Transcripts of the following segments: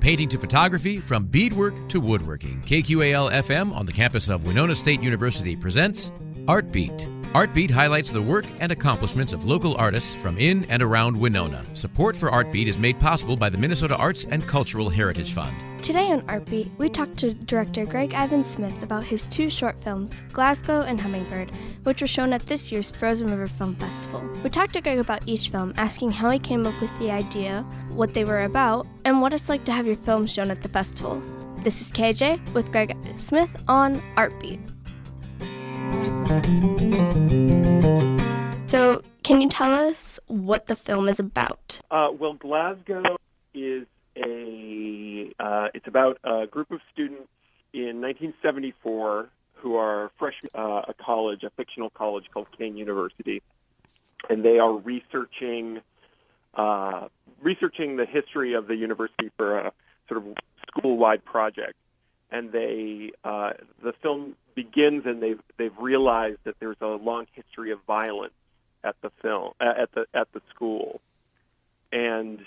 painting to photography, from beadwork to woodworking. KQAL FM on the campus of Winona State University presents Art Beat. Art Beat highlights the work and accomplishments of local artists from in and around Winona. Support for Art Beat is made possible by the Minnesota Arts and Cultural Heritage Fund. Today on Art Beat, we talked to director Greg Ivan Smith about his 2 short films, Glasgow and Hummingbird, which were shown at this year's Frozen River Film Festival. We talked to Greg about each film, asking how he came up with the idea, what they were about, and what it's like to have your film shown at the festival. This is KJ with Greg Ivan Smith on Art Beat. So, can you tell us what the film is about? Well, Glasgow is it's about a group of students in 1974 who are freshmen at a fictional college called Kane University, and they are researching the history of the university for a sort of school-wide project. And the film begins, and they've realized that there's a long history of violence at the school, and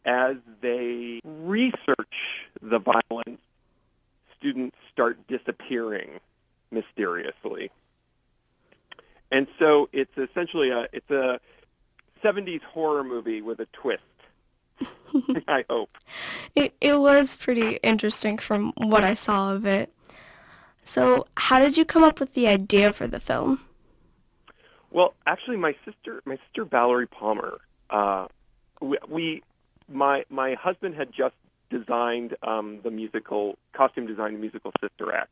as they research the violence, students start disappearing mysteriously. And so it's essentially a 70s horror movie with a twist, I hope. It was pretty interesting from what I saw of it. So how did you come up with the idea for the film? Well, actually, my sister Valerie Palmer, my husband had just designed the costume designed musical Sister Act.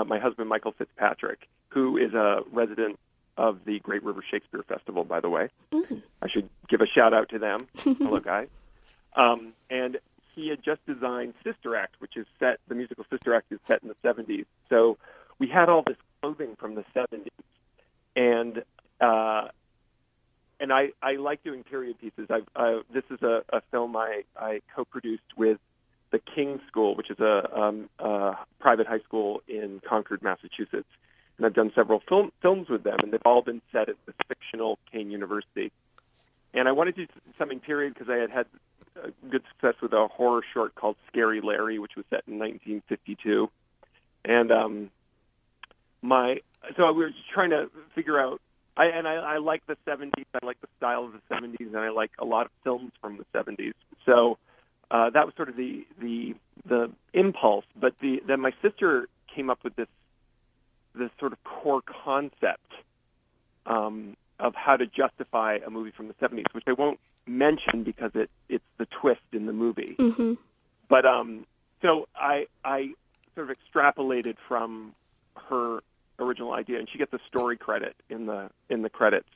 My husband, Michael Fitzpatrick, who is a resident of the Great River Shakespeare Festival, by the way. Mm-hmm. I should give a shout out to them. Hello, guys. And he had just designed Sister Act, the musical Sister Act is set in the 70s. So we had all this clothing from the 70s. And I like doing period pieces. This is a film I co-produced with the King School, which is a private high school in Concord, Massachusetts. And I've done several films with them, and they've all been set at the fictional Kane University. And I wanted to do something period because I had good success with a horror short called Scary Larry, which was set in 1952. And so we were just trying to figure out. I like the 70s. I like the style of the 70s, and I like a lot of films from the 70s. So that was sort of the impulse. But then my sister came up with this sort of core concept of how to justify a movie from the 70s, which I won't mention because it's the twist in the movie. Mm-hmm. But so I sort of extrapolated from her original idea, and she gets a story credit in the credits,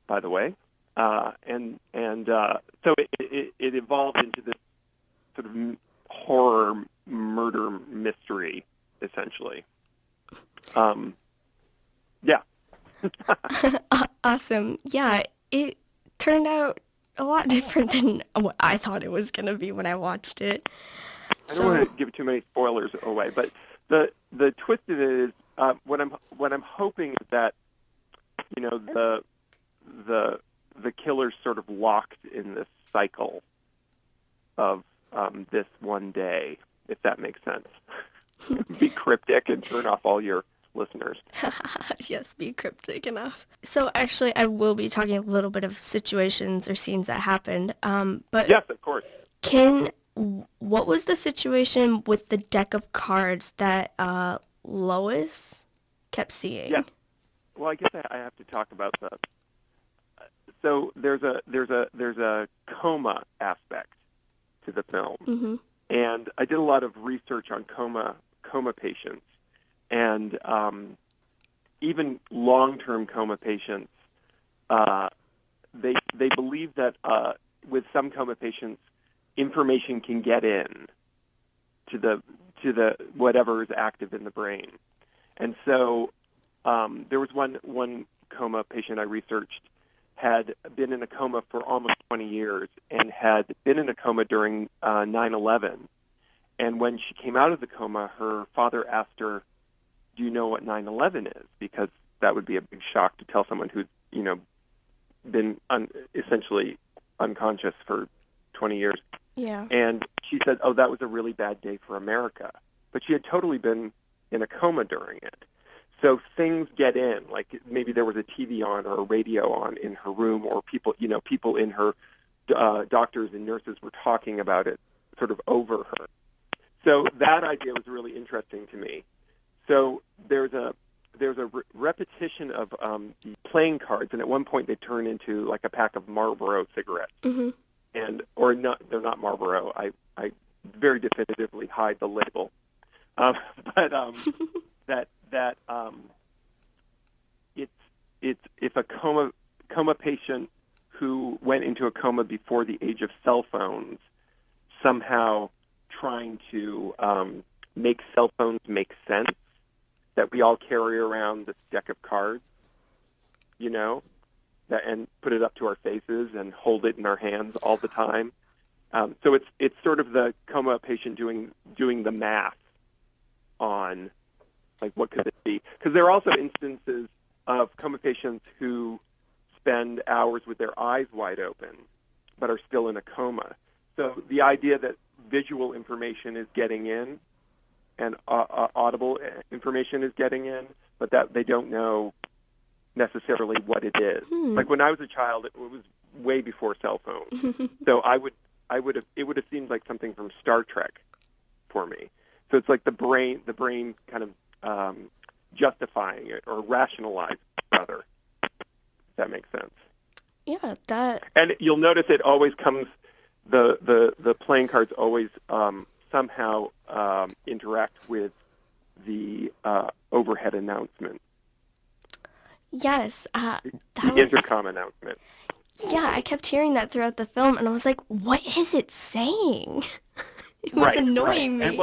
by the way, and so it evolved into this sort of horror murder mystery, essentially. Yeah. Awesome. Yeah, it turned out a lot different than what I thought it was going to be when I watched it. I don't want to give too many spoilers away, but the twist of it is what I'm hoping is that the killer's sort of locked in this cycle of this one day, if that makes sense. Be cryptic and turn off all your listeners. Yes, be cryptic enough. So actually, I will be talking a little bit of situations or scenes that happened. But yes, of course. What was the situation with the deck of cards that Lois kept seeing? Yeah. Well, I guess I have to talk about that. So there's a coma aspect to the film, mm-hmm. and I did a lot of research on coma patients, and even long-term coma patients. They believe that with some coma patients, information can get in to the whatever is active in the brain, and so there was one coma patient I researched had been in a coma for almost 20 years and had been in a coma during 9/11. And when she came out of the coma, her father asked her, "Do you know what 9/11 is?" Because that would be a big shock to tell someone who's been essentially unconscious for 20 years. Yeah. And she said, oh, that was a really bad day for America. But she had totally been in a coma during it. So things get in, like maybe there was a TV on or a radio on in her room, or people in her, doctors and nurses were talking about it sort of over her. So that idea was really interesting to me. So there's a repetition of the playing cards, and at one point they turn into like a pack of Marlboro cigarettes. Mm-hmm. Or not, they're not Marlboro. I very definitively hide the label. But it's if a coma patient who went into a coma before the age of cell phones somehow trying to make cell phones make sense, that we all carry around this deck of cards, and put it up to our faces and hold it in our hands all the time. So it's sort of the coma patient doing the math on, like, what could it be? Because there are also instances of coma patients who spend hours with their eyes wide open but are still in a coma. So the idea that visual information is getting in and audible information is getting in, but that they don't know necessarily what it is. Like when I was a child, it was way before cell phones. So it would have seemed like something from Star Trek for me. So it's like the brain kind of justifying it or rationalizing it, rather. If that makes sense. Yeah, that. And you'll notice it always comes. The playing cards always somehow interact with the overhead announcement. Yes, the intercom announcement. Yeah, I kept hearing that throughout the film, and I was like, "What is it saying?" It was annoying me.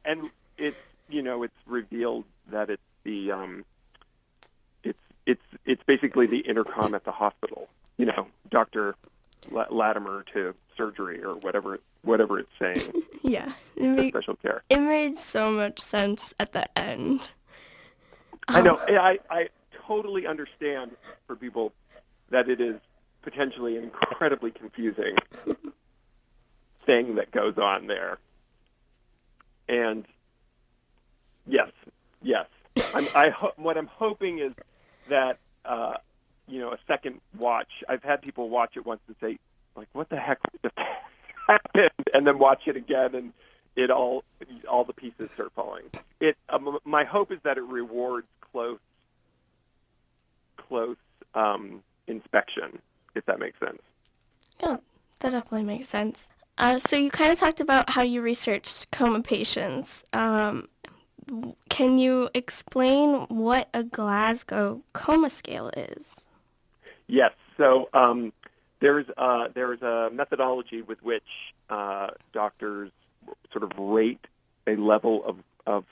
And it's it's revealed that it's the it's basically the intercom at the hospital. Dr. Latimer to surgery or whatever it's saying. Yeah, special care. It made so much sense at the end. I know. I totally understand for people that it is potentially an incredibly confusing thing that goes on there. And yes. What I'm hoping is that a second watch. I've had people watch it once and say, like, what the heck just happened? And then watch it again, and it all the pieces start falling. My hope is that it rewards close inspection, if that makes sense. Yeah, that definitely makes sense. So you kind of talked about how you researched coma patients. Can you explain what a Glasgow coma scale is? Yes. So there's a methodology with which doctors sort of rate a level of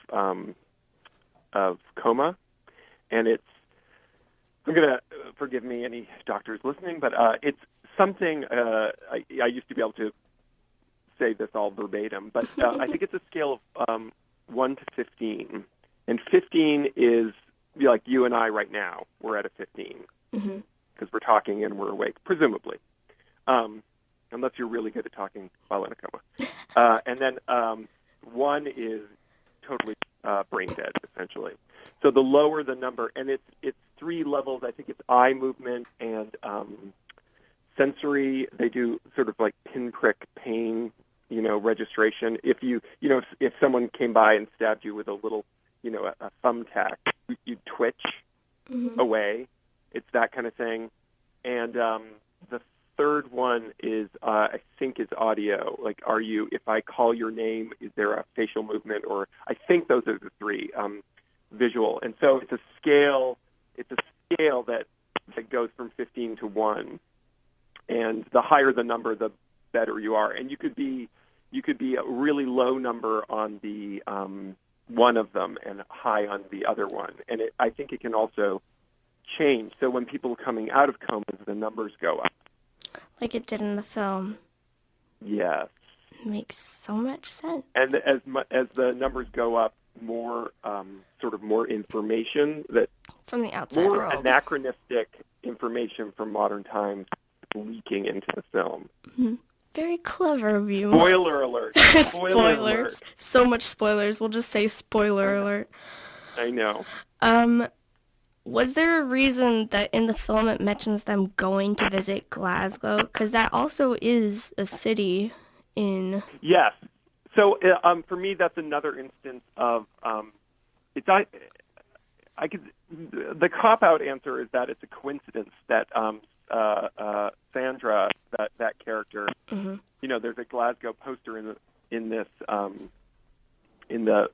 coma, and it's. I'm gonna forgive me, any doctors listening, but it's something. I used to be able to say this all verbatim, but I think it's a scale of 1 to 15, and 15 is like you and I right now. We're at a 15 because we're talking and we're awake, presumably, unless you're really good at talking while in a coma. And then 1 is totally brain dead, essentially. So the lower the number, and it's 3 levels. I think it's eye movement and sensory. They do sort of like pinprick pain, registration. If if someone came by and stabbed you with a little, a thumbtack, you'd twitch away. It's that kind of thing. And the third one is, I think, is audio. Like, if I call your name, is there a facial movement? Or I think those are the 3. Visual. And so it's a scale that goes from 15 to 1. And the higher the number, the better you are. And you could be a really low number on the one of them and high on the other one. And I think it can also change. So when people are coming out of comas, the numbers go up. Like it did in the film. Yes. It makes so much sense. And as the numbers go up, more more information that from the outside more world. Anachronistic information from modern times leaking into the film. Very clever of you. Spoiler alert. Spoiler alert. So much spoilers. We'll just say spoiler alert. I know. Was there a reason that in the film it mentions them going to visit Glasgow? Because that also is a city in... Yes. So for me, that's another instance of the cop-out answer is that it's a coincidence that Sandra, that character, there's a Glasgow poster in the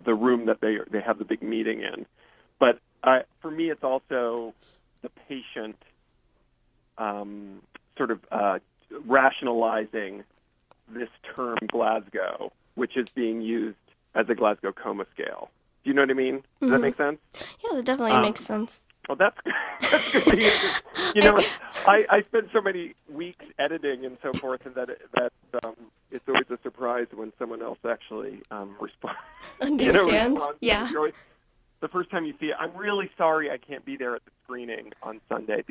room that they have the big meeting in. But for me, it's also the patient sort of rationalizing this term Glasgow, which is being used as a Glasgow coma scale. Do you know what I mean? Does that make sense? Yeah, that definitely makes sense. Well, that's good to hear. I spend so many weeks editing and so forth, and that it's always a surprise when someone else actually responds. Understands? Yeah. The first time you see it, I'm really sorry I can't be there at the screening on Sunday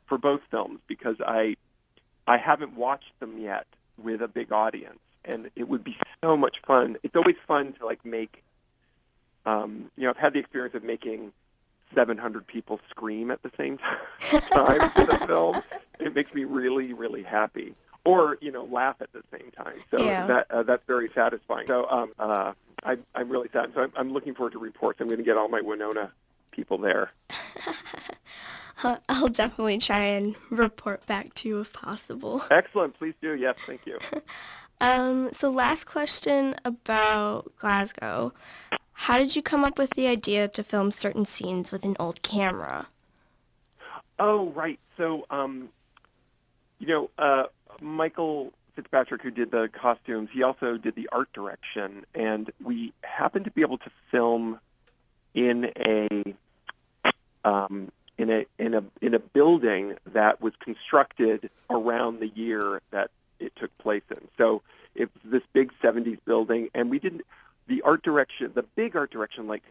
for both films because I haven't watched them yet with a big audience, and it would be so much fun. It's always fun to make. I've had the experience of making 700 people scream at the same time for the film. It makes me really, really happy, or laugh at the same time. So that's very satisfying. So I'm really sad. So I'm looking forward to reports. I'm going to get all my Winona people there. I'll definitely try and report back to you if possible. Excellent. Please do. Yes, thank you. So last question about Glasgow. How did you come up with the idea to film certain scenes with an old camera? Oh, right. So, Michael Fitzpatrick, who did the costumes, he also did the art direction, and we happened to be able to film in a building that was constructed around the year that it took place in. So it was this big 70s building, and we didn't. The art direction, the big art direction, like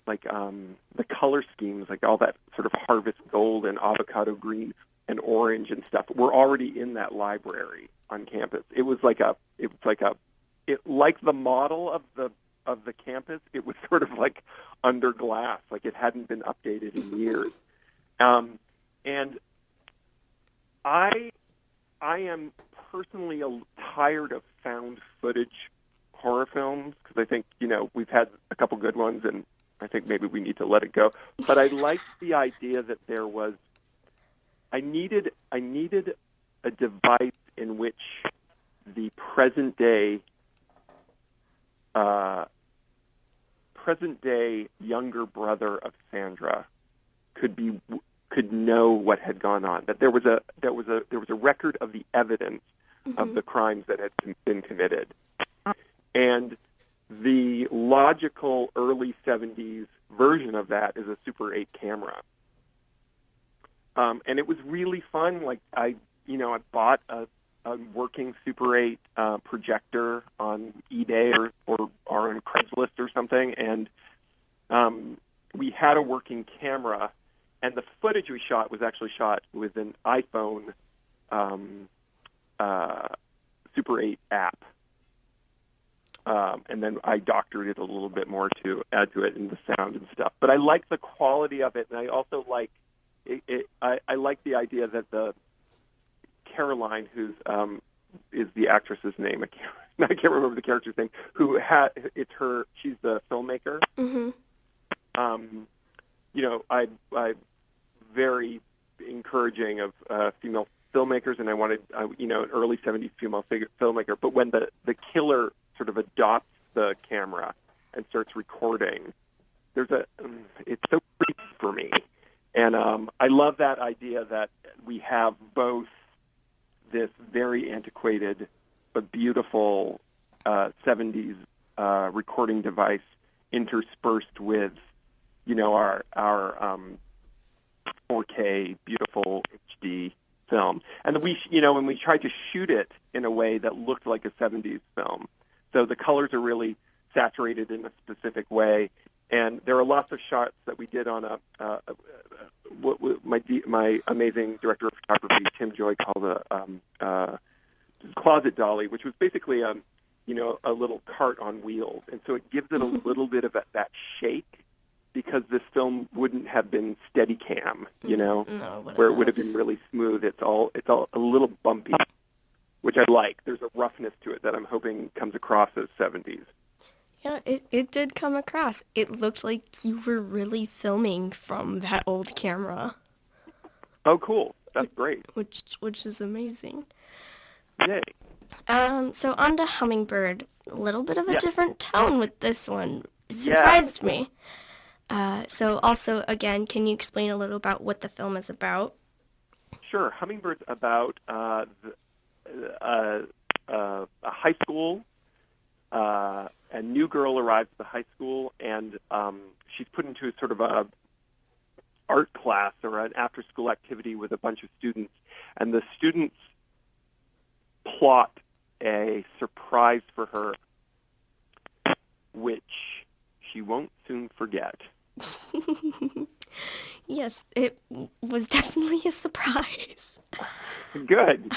the color schemes, like all that sort of harvest gold and avocado green and orange and stuff, were already in that library on campus. It was like the model of the campus. It was sort of like under glass, like it hadn't been updated in years. And I am personally tired of found footage horror films because I think we've had a couple good ones, and I think maybe we need to let it go. But I liked the idea that there was. I needed a device in which the present day younger brother of Sandra could know what had gone on. That there was a record of the evidence of the crimes that had been committed. And the logical early 70s version of that is a Super 8 camera. And it was really fun. Like I bought a working Super 8 projector on eBay or on Craigslist or something, and we had a working camera, and the footage we shot was actually shot with an iPhone Super 8 app. And then I doctored it a little bit more to add to it in the sound and stuff. But I like the quality of it, and I also like it. I like the idea that the Caroline, who's is the actress's name. I can't remember the character's name. She's the filmmaker. Mm-hmm. I very encouraging of female filmmakers, and I wanted an early 70s female filmmaker. But when the killer sort of adopts the camera and starts recording, it's so creepy for me. And I love that idea that we have both this very antiquated but beautiful 70s recording device interspersed with, our 4K beautiful HD film. And when we tried to shoot it in a way that looked like a 70s film. So the colors are really saturated in a specific way, and there are lots of shots that we did on what my amazing director of photography, Tim Joy, called closet dolly, which was basically a little cart on wheels, and so it gives it a little bit of that shake, because this film wouldn't have been Steadicam, No, where it would have been really smooth. It's all a little bumpy, which I like. There's a roughness to it that I'm hoping comes across as 70s. Yeah, it did come across. It looked like you were really filming from that old camera. Oh, cool. That's great. Which is amazing. Yay. So on to Hummingbird. A little bit of a different tone with this one. It surprised me. So also, again, can you explain a little about what the film is about? Sure. Hummingbird's about a high school. A new girl arrives at the high school, and she's put into sort of a art class or an after-school activity with a bunch of students. And the students plot a surprise for her, which she won't soon forget. Yes, it was definitely a surprise. Good.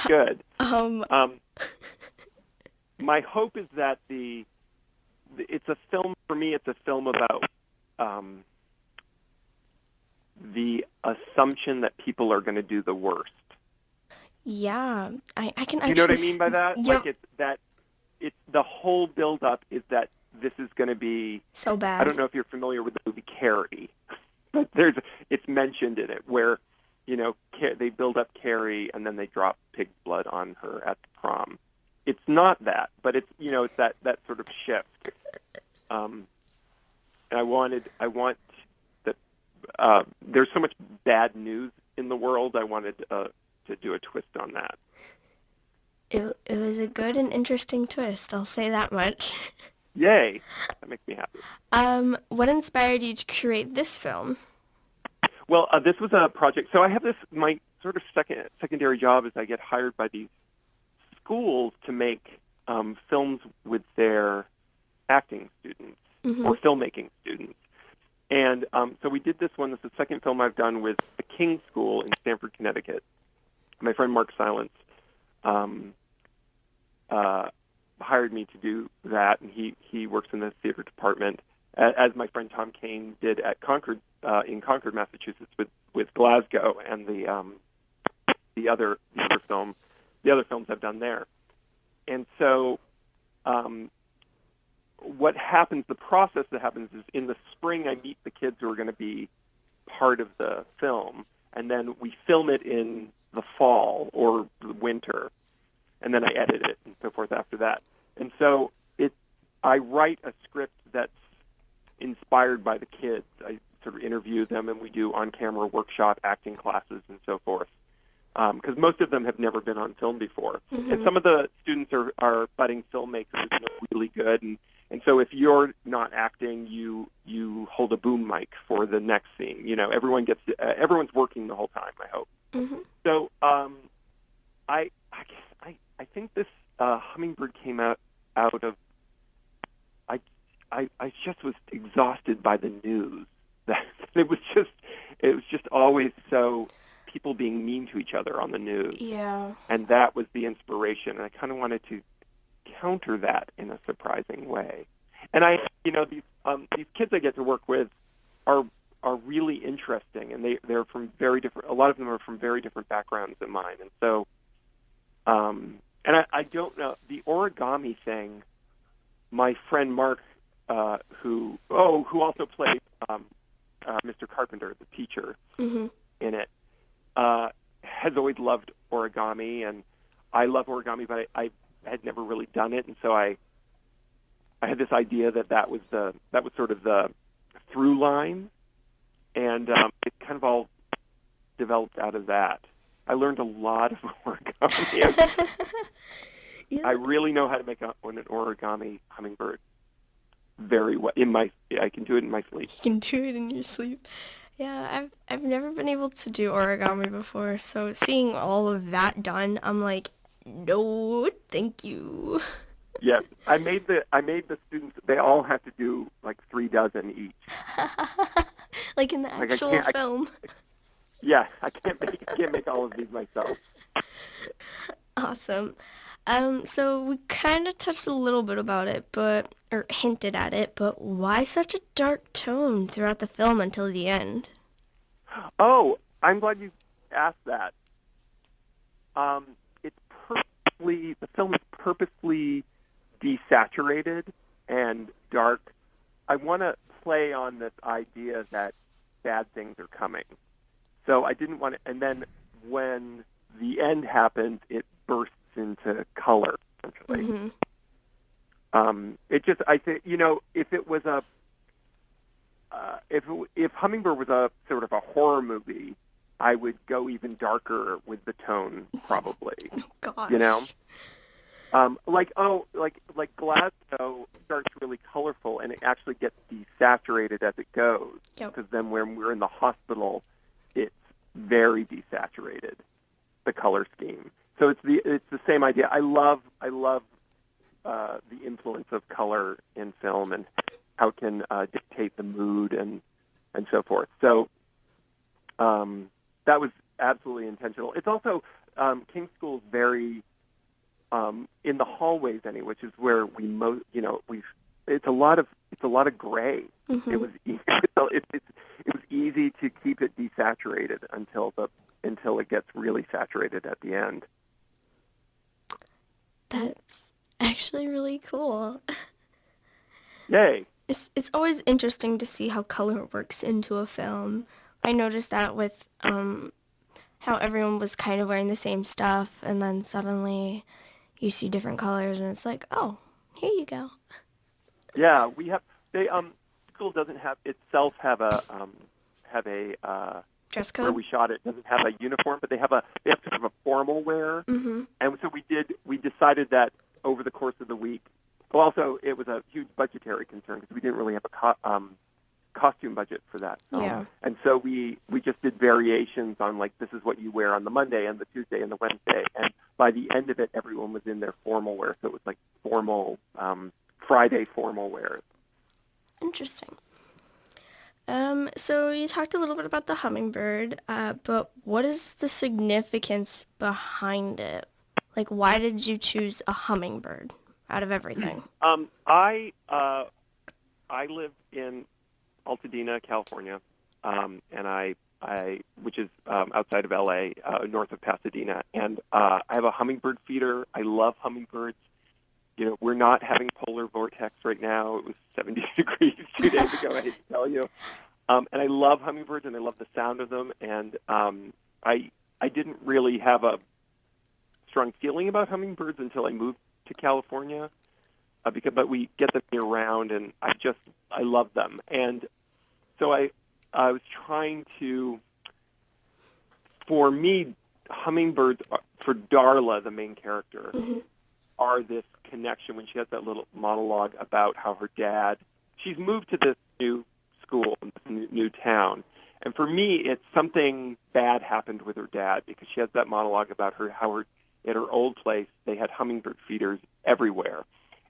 My hope is that it's a film, for me, it's a film about the assumption that people are going to do the worst. Yeah, I can actually... You know what I mean by that? Yep. Like it's the whole build-up is that this is going to be... So bad. I don't know if you're familiar with the movie Carrie, but it's mentioned in it where, they build up Carrie and then they drop pig's blood on her at the prom. It's not that, but it's, it's that sort of shift. And I want that, there's so much bad news in the world, I wanted to do a twist on that. It was a good and interesting twist, I'll say that much. Yay! That makes me happy. What inspired you to create this film? Well, this was a project. So I have my sort of secondary job is I get hired by these schools to make films with their acting students or filmmaking students. And so we did this one. This is the second film I've done with the King School in Stamford, Connecticut. My friend Mark Silence hired me to do that, and he works in the theater department, as my friend Tom Kane did at Concord, in Concord, Massachusetts, with Glasgow and the other films I've done there. And so what happens, the process that happens is in the spring I meet the kids who are going to be part of the film, and then we film it in the fall or the winter, and then I edit it and so forth after that. And so I write a script that's inspired by the kids. I sort of interview them, and we do on-camera workshop acting classes and so forth, because most of them have never been on film before. And some of the students are budding filmmakers, really good. And so if you're not acting, you hold a boom mic for the next scene. Everyone's working the whole time, I hope. So I think this Hummingbird came out of I just was exhausted by the news. That it was just always so people being mean to each other on the news. Yeah. And that was the inspiration, and I kind of wanted to counter that in a surprising way. And these kids I get to work with are really interesting, and they're from very different. A lot of them are from very different backgrounds than mine, and so and I don't know the origami thing. My friend Mark, who also played Mr. Carpenter, the teacher in it, has always loved origami, and I love origami, but I had never really done it, and so I had this idea that was sort of the through line, and it kind of all developed out of that. I learned a lot of origami. I really know how to make an origami hummingbird very well. I can do it in my sleep. You can do it in your sleep. Yeah, I've never been able to do origami before, so seeing all of that done, I'm like, no, thank you. Yes, I made the students. They all have to do like 3 dozen each. Like in the actual film. Yeah, I can't make all of these myself. Awesome. So we kind of touched a little bit about it, or hinted at it, but why such a dark tone throughout the film until the end? Oh, I'm glad you asked that. It's the film is purposely desaturated and dark. I want to play on this idea that bad things are coming. So I didn't want to, and then when the end happens, it bursts into color, essentially. Mm-hmm. I think, if it was if Hummingbird was a sort of a horror movie, I would go even darker with the tone, probably. Oh, gosh. Like Glasgow starts really colorful, and it actually gets desaturated as it goes. Yep. Because then when we're in the hospital, it's very desaturated, the color scheme. So it's the same idea. I love the influence of color in film and how it can dictate the mood and so forth. So that was absolutely intentional. It's also King School is very in the hallways anyway, which is where it's a lot of gray. Mm-hmm. It was easy to keep it desaturated until it gets really saturated at the end. That's actually really cool. Yay. It's always interesting to see how color works into a film. I noticed that with how everyone was kind of wearing the same stuff, and then suddenly you see different colors, and it's like, oh, here you go. Yeah, school doesn't have a Dress code? where we shot it doesn't have a uniform, but they have sort of a formal wear. Mm-hmm. And so we decided that over the course of the week. Well, also it was a huge budgetary concern because we didn't really have a costume budget for that. Yeah. And so we just did variations on, like, this is what you wear on the Monday and the Tuesday and the Wednesday. And by the end of it, everyone was in their formal wear. So it was like formal, Friday formal wear. Interesting. So you talked a little bit about the hummingbird, but what is the significance behind it? Like, why did you choose a hummingbird out of everything? I live in Altadena, California, and which is outside of LA, north of Pasadena, and I have a hummingbird feeder. I love hummingbirds. We're not having polar vortex right now. It was 70 degrees 2 days ago, I hate to tell you. And I love hummingbirds, and I love the sound of them. And I didn't really have a strong feeling about hummingbirds until I moved to California, but we get them year-round, and I love them. And so I was trying to, for me, hummingbirds, for Darla, the main character, Mm-hmm. are this connection when she has that little monologue about how her dad, she's moved to this new school in this new town. And for me, it's something bad happened with her dad, because she has that monologue about how at her old place, they had hummingbird feeders everywhere.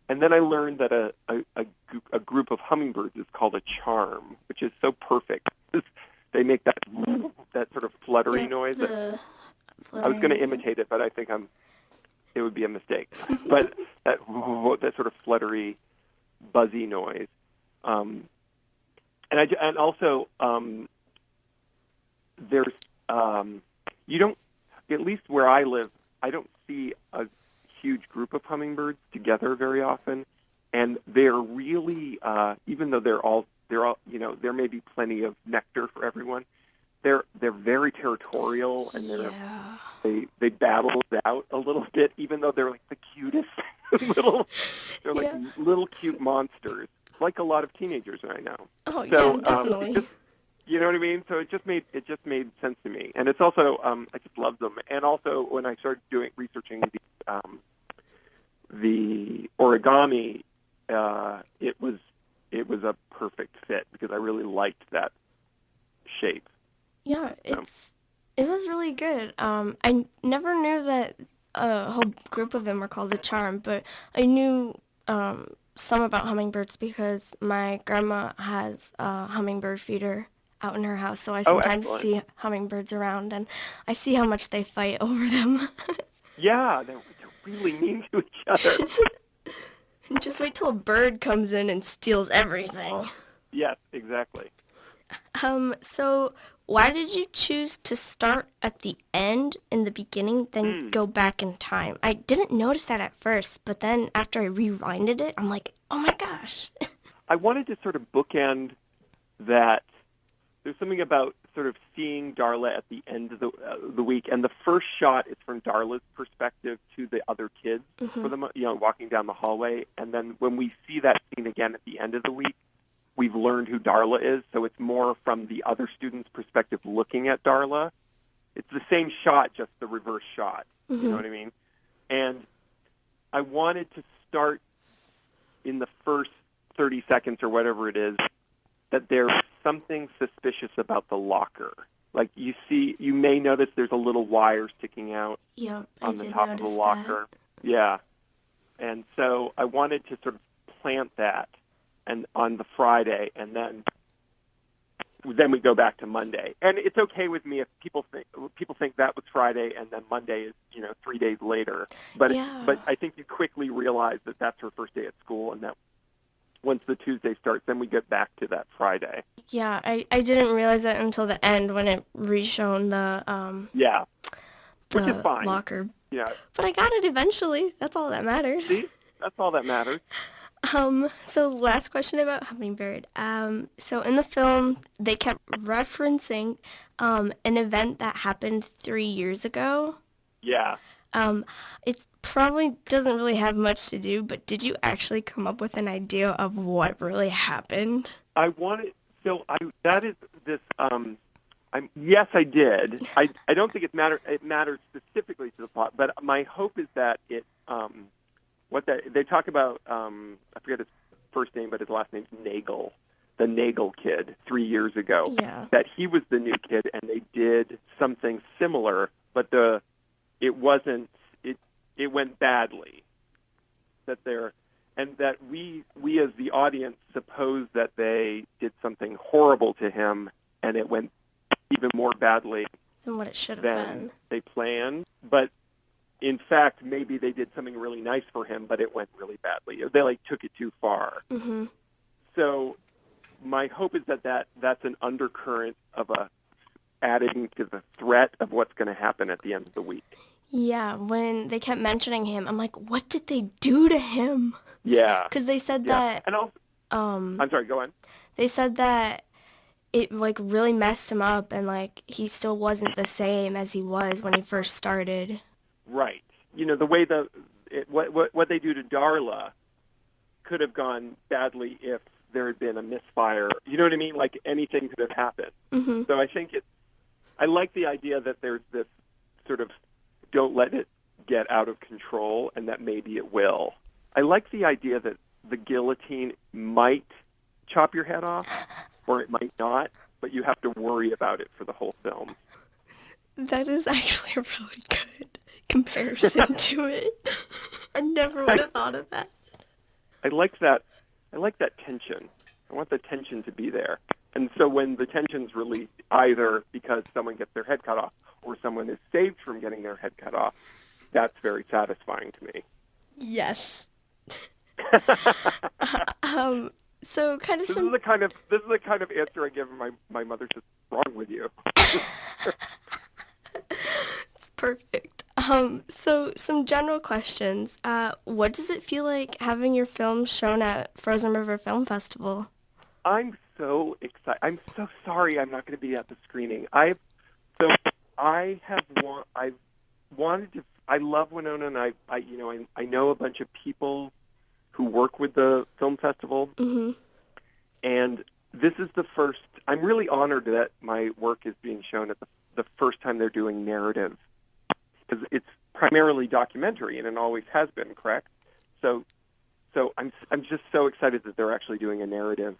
And then I learned that a group of hummingbirds is called a charm, which is so perfect. They make that sort of fluttery noise. I was going to imitate it, but I think it would be a mistake. But that sort of fluttery, buzzy noise. And also there's you don't, at least where I live, I don't see a huge group of hummingbirds together very often, and they're really even though they're all there may be plenty of nectar for everyone, they're very territorial, and they battle it out a little bit, even though they're like the cutest little cute monsters, like a lot of teenagers right now. Oh, so, yeah, definitely. You know what I mean? So it just made sense to me, and it's also I just love them. And also when I started researching the origami, it was a perfect fit because I really liked that shape. Yeah, it was really good. I never knew that a whole group of them were called a charm, but I knew some about hummingbirds because my grandma has a hummingbird feeder out in her house, so I sometimes see hummingbirds around, and I see how much they fight over them. Yeah, they're really mean to each other. Just wait till a bird comes in and steals everything. Yes, exactly. So why did you choose to start at the end in the beginning, then go back in time? I didn't notice that at first, but then after I rewinded it, I'm like, oh my gosh. I wanted to sort of bookend that. There's something about sort of seeing Darla at the end of the week, and the first shot is from Darla's perspective to the other kids, for them, walking down the hallway, and then when we see that scene again at the end of the week, we've learned who Darla is, so it's more from the other students' perspective looking at Darla. It's the same shot, just the reverse shot. You know what I mean? And I wanted to start in the first 30 seconds or whatever it is, that there's something suspicious about the locker. Like you may notice there's a little wire sticking out on the top of the locker. That. Yeah. And so I wanted to sort of plant that and on the Friday, and then we go back to Monday. And it's okay with me if people think that was Friday and then Monday is 3 days later. But but I think you quickly realize that that's her first day at school, and that once the Tuesday starts, then we get back to that Friday. Yeah, I didn't realize that until the end when it re-shown the which is fine. Locker. Yeah. But I got it eventually. That's all that matters. See? That's all that matters. So last question about Hummingbird. So in the film, they kept referencing an event that happened 3 years ago. Yeah. It probably doesn't really have much to do, but did you actually come up with an idea of what really happened? Yes, I did. I don't think it matters specifically to the plot, but my hope is that it they talk about, I forget his first name, but his last name's Nagel, the Nagel kid 3 years ago. Yeah. That he was the new kid, and they did something similar, but it went badly. And that we as the audience suppose that they did something horrible to him, and it went even more badly than what it should have been. They planned. But in fact, maybe they did something really nice for him, but it went really badly. They took it too far. Mm-hmm. So my hope is that's an undercurrent of adding to the threat of what's going to happen at the end of the week. Yeah, when they kept mentioning him, I'm like, what did they do to him? Yeah. Because they said that... And also, I'm sorry, go on. They said that it, really messed him up, and, he still wasn't the same as he was when he first started. Right. The way what they do to Darla could have gone badly if there had been a misfire. You know what I mean? Anything could have happened. Mm-hmm. So I like the idea that there's this sort of don't let it get out of control, and that maybe it will. I like the idea that the guillotine might chop your head off, or it might not, but you have to worry about it for the whole film. That is actually a really good comparison to it. I never would have thought of that. I like that tension. I want the tension to be there. And so when the tension's released, either because someone gets their head cut off or someone is saved from getting their head cut off, that's very satisfying to me. Yes. So kind of this is the kind of answer I give my mother says, "What's wrong with you?" It's perfect. So some general questions. What does it feel like having your film shown at Frozen River Film Festival? I'm so excited. I'm so sorry I'm not going to be at the screening. I love Winona, and I know a bunch of people who work with the film festival, mm-hmm. and this is the first. I'm really honored that my work is being shown at the first time they're doing narrative, because it's primarily documentary, and it always has been, correct? So I'm just so excited that they're actually doing a narrative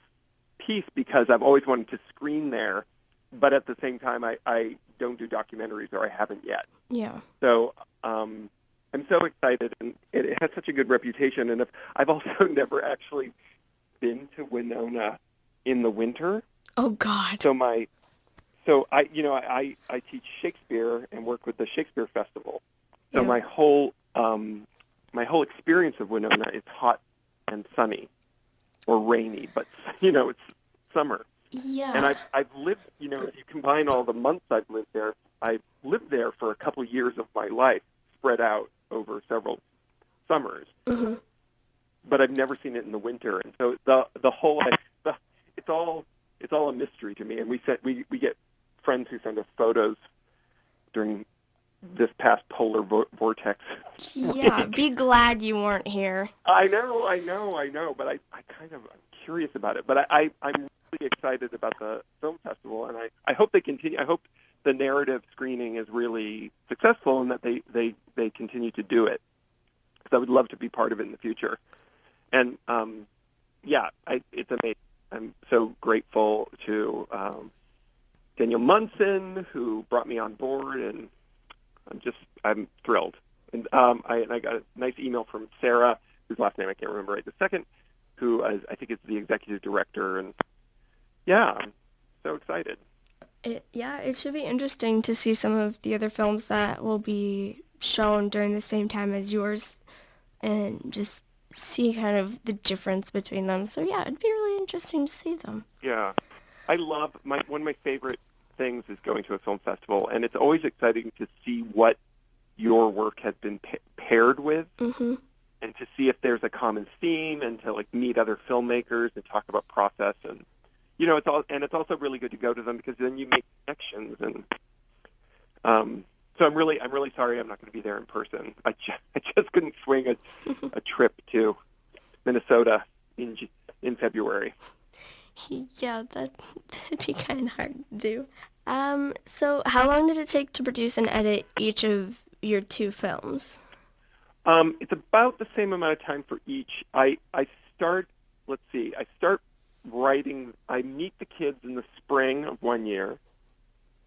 piece, because I've always wanted to screen there, but at the same time I don't do documentaries, or I haven't yet. Yeah. So I'm so excited, and it has such a good reputation. And I've also never actually been to Winona in the winter. Oh God. So I teach Shakespeare and work with the Shakespeare Festival. So my whole my whole experience of Winona is hot and sunny or rainy, but it's summer. Yeah. And I've lived, if you combine all the months I've lived there, I've lived there for a couple years of my life, spread out over several summers. Mm-hmm. But I've never seen it in the winter, and so the whole it's all a mystery to me. And we get friends who send us photos during this past polar vortex. Yeah, be glad you weren't here. I know, but I'm curious about it. But I'm really excited about the film festival, and I hope they continue. I hope the narrative screening is really successful and that they continue to do it, because I would love to be part of it in the future. And it's amazing. I'm so grateful to Daniel Munson, who brought me on board, and I'm thrilled. And I got a nice email from Sarah, whose last name I can't remember right this second, who I think is the executive director, and I'm so excited. It should be interesting to see some of the other films that will be shown during the same time as yours, and just see kind of the difference between them. So it'd be really interesting to see them. Yeah, I love one of my favorite things is going to a film festival, and it's always exciting to see what your work has been paired with, mm-hmm. and to see if there's a common theme, and to meet other filmmakers and talk about process, and it's also really good to go to them because then you make connections, and so I'm really sorry I'm not going to be there in person. I just couldn't swing a trip to Minnesota in February. Yeah, that'd be kind of hard to do. So how long did it take to produce and edit each of your 2 films? It's about the same amount of time for each. I start writing. I meet the kids in the spring of one year,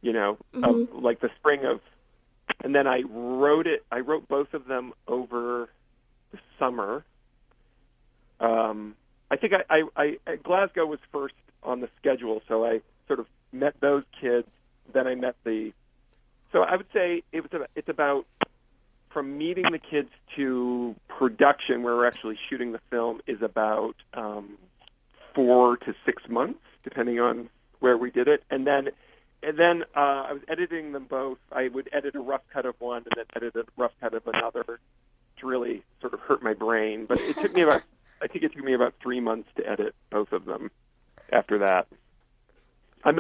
mm-hmm. The spring of, and then I wrote both of them over the summer. I think Glasgow was first on the schedule, so I sort of met those kids. Then I met so I would say it's about from meeting the kids to production, where we're actually shooting the film, is about 4 to 6 months, depending on where we did it. And then I was editing them both. I would edit a rough cut of one and then edit a rough cut of another to really sort of hurt my brain. But it took me about 3 months to edit both of them. After that, I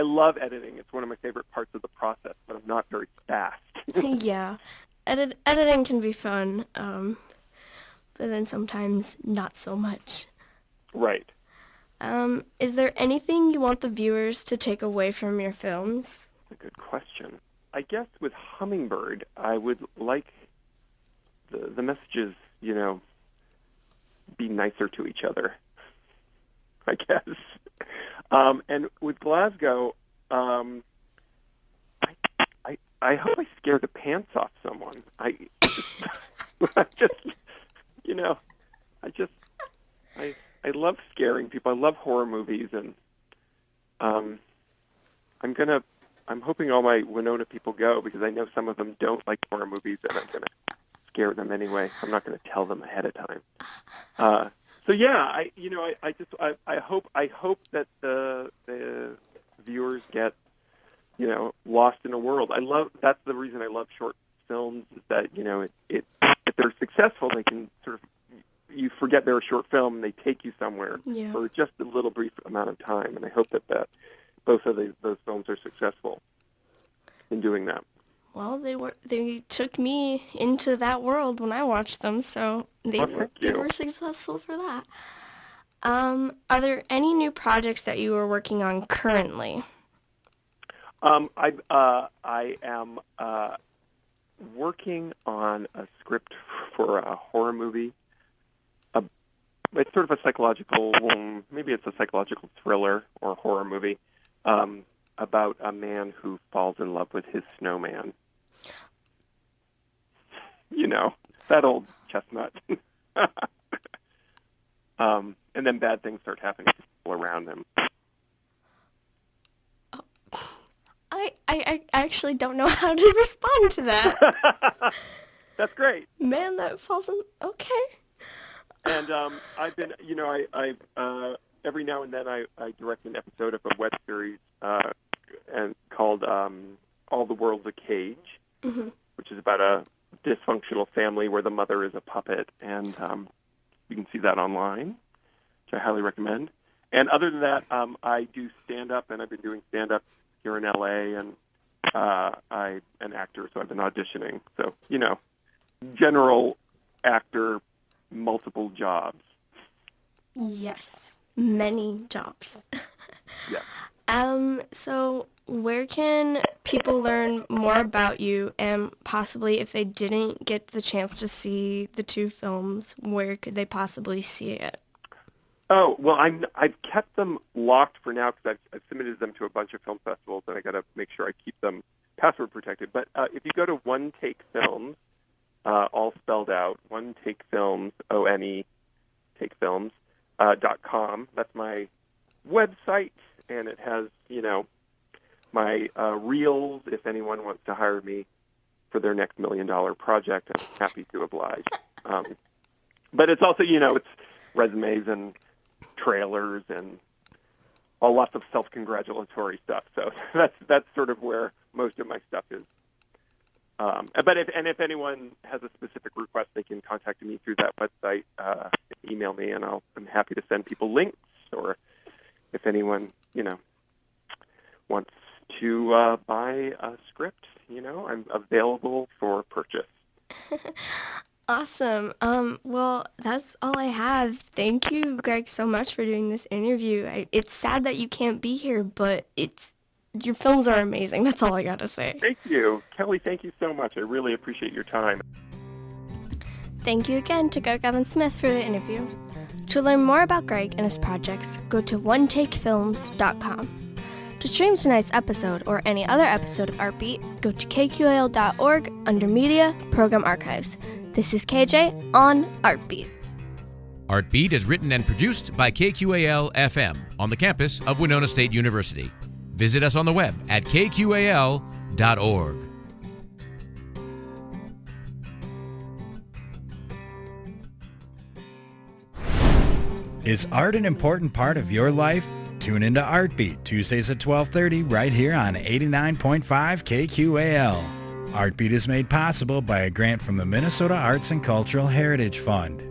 love editing. It's one of my favorite parts of the process, but I'm not very fast. Yeah, editing can be fun, but then sometimes not so much. Right. Is there anything you want the viewers to take away from your films? That's a good question. I guess with Hummingbird, I would like the messages, be nicer to each other, I guess. And with Glasgow, I hope I scared the pants off someone. I love scaring people. I love horror movies, and I'm hoping all my Winona people go, because I know some of them don't like horror movies, and I'm gonna scare them anyway. I'm not gonna tell them ahead of time. I hope that the viewers get lost in a world. That's the reason I love short films, is that if they're successful, they can sort of, you forget they're a short film and they take you somewhere for just a little brief amount of time. And I hope that both of those films are successful in doing that. Well, they took me into that world when I watched them, so they were successful for that. Are there any new projects that you are working on currently? I am working on a script for a horror movie. It's sort of a psychological, maybe it's a psychological thriller or horror movie about a man who falls in love with his snowman. That old chestnut. And then bad things start happening to people around him. I actually don't know how to respond to that. That's great. Man, that falls in. Okay. And I've been, I every now and then I direct an episode of a web series and called All the World's a Cage, which is about a dysfunctional family where the mother is a puppet, and you can see that online, which I highly recommend. And other than that, I do stand-up, and I've been doing stand-up here in L.A., and I'm an actor, so I've been auditioning. So, general actor, multiple jobs. Yes, many jobs. Yeah. So where can people learn more about you, and possibly if they didn't get the chance to see the two films, where could they possibly see it? Oh, well, I've kept them locked for now because I've submitted them to a bunch of film festivals, and I got to make sure I keep them password protected. But if you go to One Take Films, all spelled out, One Take Films, O-N-E, takefilms.com. That's my website, and it has, my reels. If anyone wants to hire me for their next $1 million project, I'm happy to oblige. But it's also, it's resumes and trailers and lots of self-congratulatory stuff. So that's sort of where most of my stuff is. But if anyone has a specific request, they can contact me through that website, email me, and I'm happy to send people links. Or if anyone, wants to buy a script, I'm available for purchase. Awesome. Well, that's all I have. Thank you, Greg, so much for doing this interview. It's sad that you can't be here, but your films are amazing. That's all I got to say. Thank you. Kelly, thank you so much. I really appreciate your time. Thank you again to Greg Evan Smith for the interview. To learn more about Greg and his projects, go to onetakefilms.com. To stream tonight's episode or any other episode of Artbeat, go to kqal.org under Media Program Archives. This is KJ on Artbeat. Artbeat is written and produced by KQAL-FM on the campus of Winona State University. Visit us on the web at kqal.org. Is art an important part of your life? Tune into Artbeat Tuesdays at 12:30 right here on 89.5 KQAL. Artbeat is made possible by a grant from the Minnesota Arts and Cultural Heritage Fund.